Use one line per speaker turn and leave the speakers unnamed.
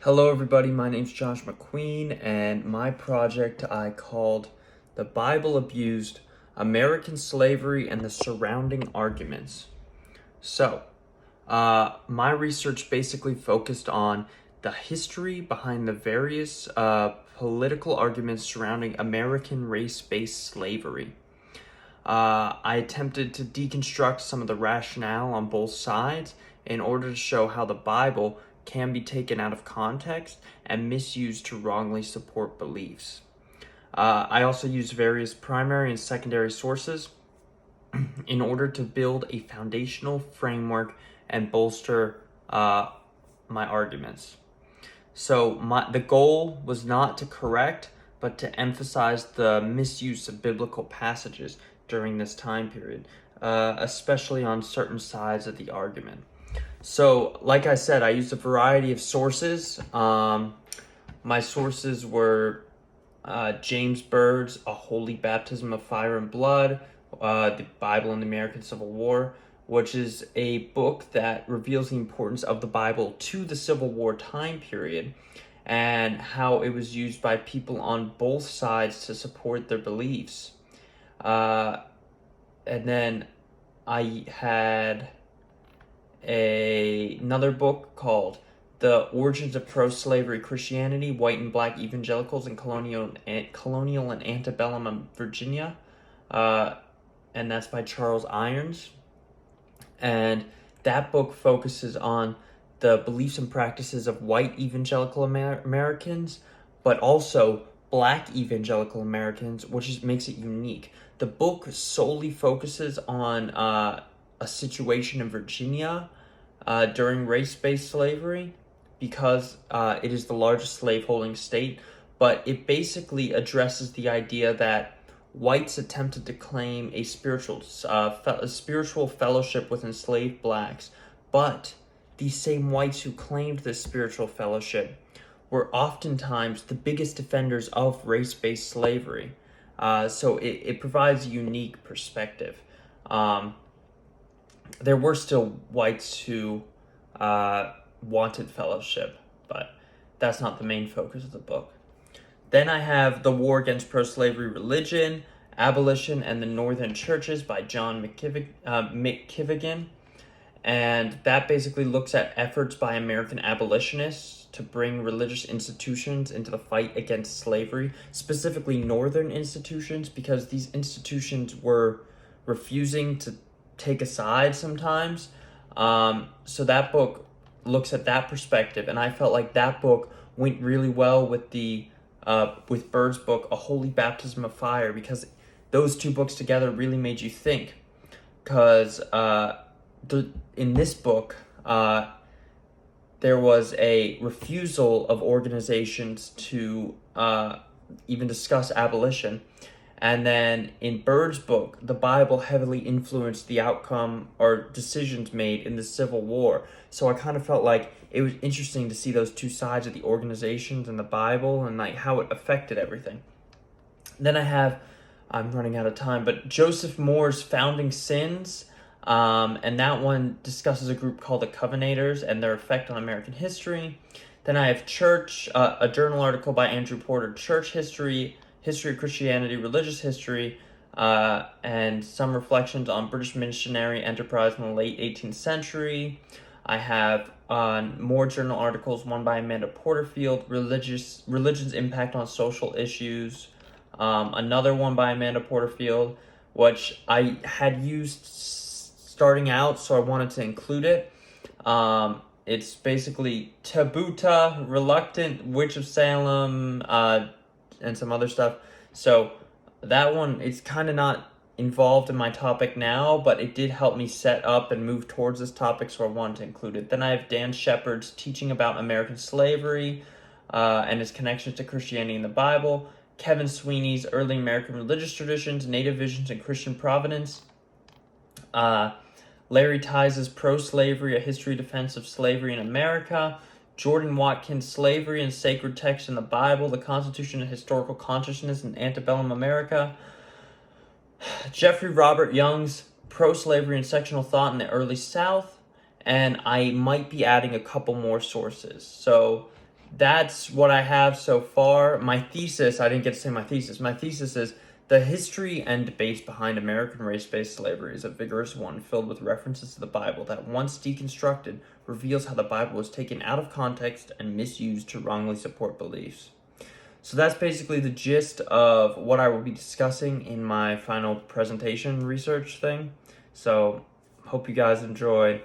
Hello everybody, my name's Josh McQueen, and my project I called The Bible Abused, American Slavery and the Surrounding Arguments. My research basically focused on the history behind the various political arguments surrounding American race-based slavery. I attempted to deconstruct some of the rationale on both sides in order to show how the Bible can be taken out of context and misused to wrongly support beliefs. I also used various primary and secondary sources in order to build a foundational framework and bolster my arguments. So the goal was not to correct, but to emphasize the misuse of biblical passages during this time period, especially on certain sides of the argument. So, like I said, I used a variety of sources. My sources were James Byrd's A Holy Baptism of Fire and Blood, The Bible in the American Civil War, which is a book that reveals the importance of the Bible to the Civil War time period and how it was used by people on both sides to support their beliefs. And then I had another book called The Origins of Pro-Slavery Christianity, White and Black Evangelicals in Colonial and Antebellum Virginia, and that's by Charles Irons. And that book focuses on the beliefs and practices of white evangelical Americans, but also black evangelical Americans, which makes it unique. The book solely focuses on a situation in Virginia during race-based slavery because it is the largest slaveholding state, but it basically addresses the idea that whites attempted to claim a spiritual fellowship with enslaved blacks, but these same whites who claimed this spiritual fellowship were oftentimes the biggest defenders of race-based slavery. So it provides a unique perspective. There were still whites who wanted fellowship, but that's not the main focus of the book. Then I have The War Against Pro-Slavery Religion, Abolition and the Northern Churches by John McKivigan. And that basically looks at efforts by American abolitionists to bring religious institutions into the fight against slavery, specifically Northern institutions, because these institutions were refusing to take a side sometimes. So that book looks at that perspective, and I felt like that book went really well with with Byrd's book, A Holy Baptism of Fire, because those two books together really made you think. Because in this book, there was a refusal of organizations to even discuss abolition. And then in Byrd's book, the Bible heavily influenced the outcome or decisions made in the Civil War. So I kind of felt like it was interesting to see those two sides of the organizations and the Bible and like how it affected everything. Then I'm running out of time, but Joseph Moore's Founding Sins, and that one discusses a group called the Covenanters and their effect on American history. Then I have Church, a journal article by Andrew Porter, Church History of Christianity, Religious History, and some reflections on British missionary enterprise in the late 18th century. I have more journal articles, one by Amanda Porterfield, Religion's Impact on Social Issues, another one by Amanda Porterfield, which I had used starting out, so I wanted to include it. It's basically Tabuta, Reluctant, Witch of Salem, and some other stuff. So that one, it's kind of not involved in my topic now, but it did help me set up and move towards this topic, so I wanted to include it. Then I have Dan Shepard's Teaching About American Slavery and his connections to Christianity and the Bible. Kevin Sweeney's Early American Religious Traditions, Native Visions, and Christian Providence. Larry Tice's Pro-Slavery, A History Defense of Slavery in America. Jordan Watkins' Slavery and Sacred Text in the Bible, The Constitution and Historical Consciousness in Antebellum America. Jeffrey Robert Young's Pro-Slavery and Sectional Thought in the Early South. And I might be adding a couple more sources. So that's what I have so far. My thesis, I didn't get to say my thesis. My thesis is the history and debates behind American race-based slavery is a vigorous one filled with references to the Bible that, once deconstructed, reveals how the Bible was taken out of context and misused to wrongly support beliefs. So that's basically the gist of what I will be discussing in my final presentation research thing. So hope you guys enjoyed.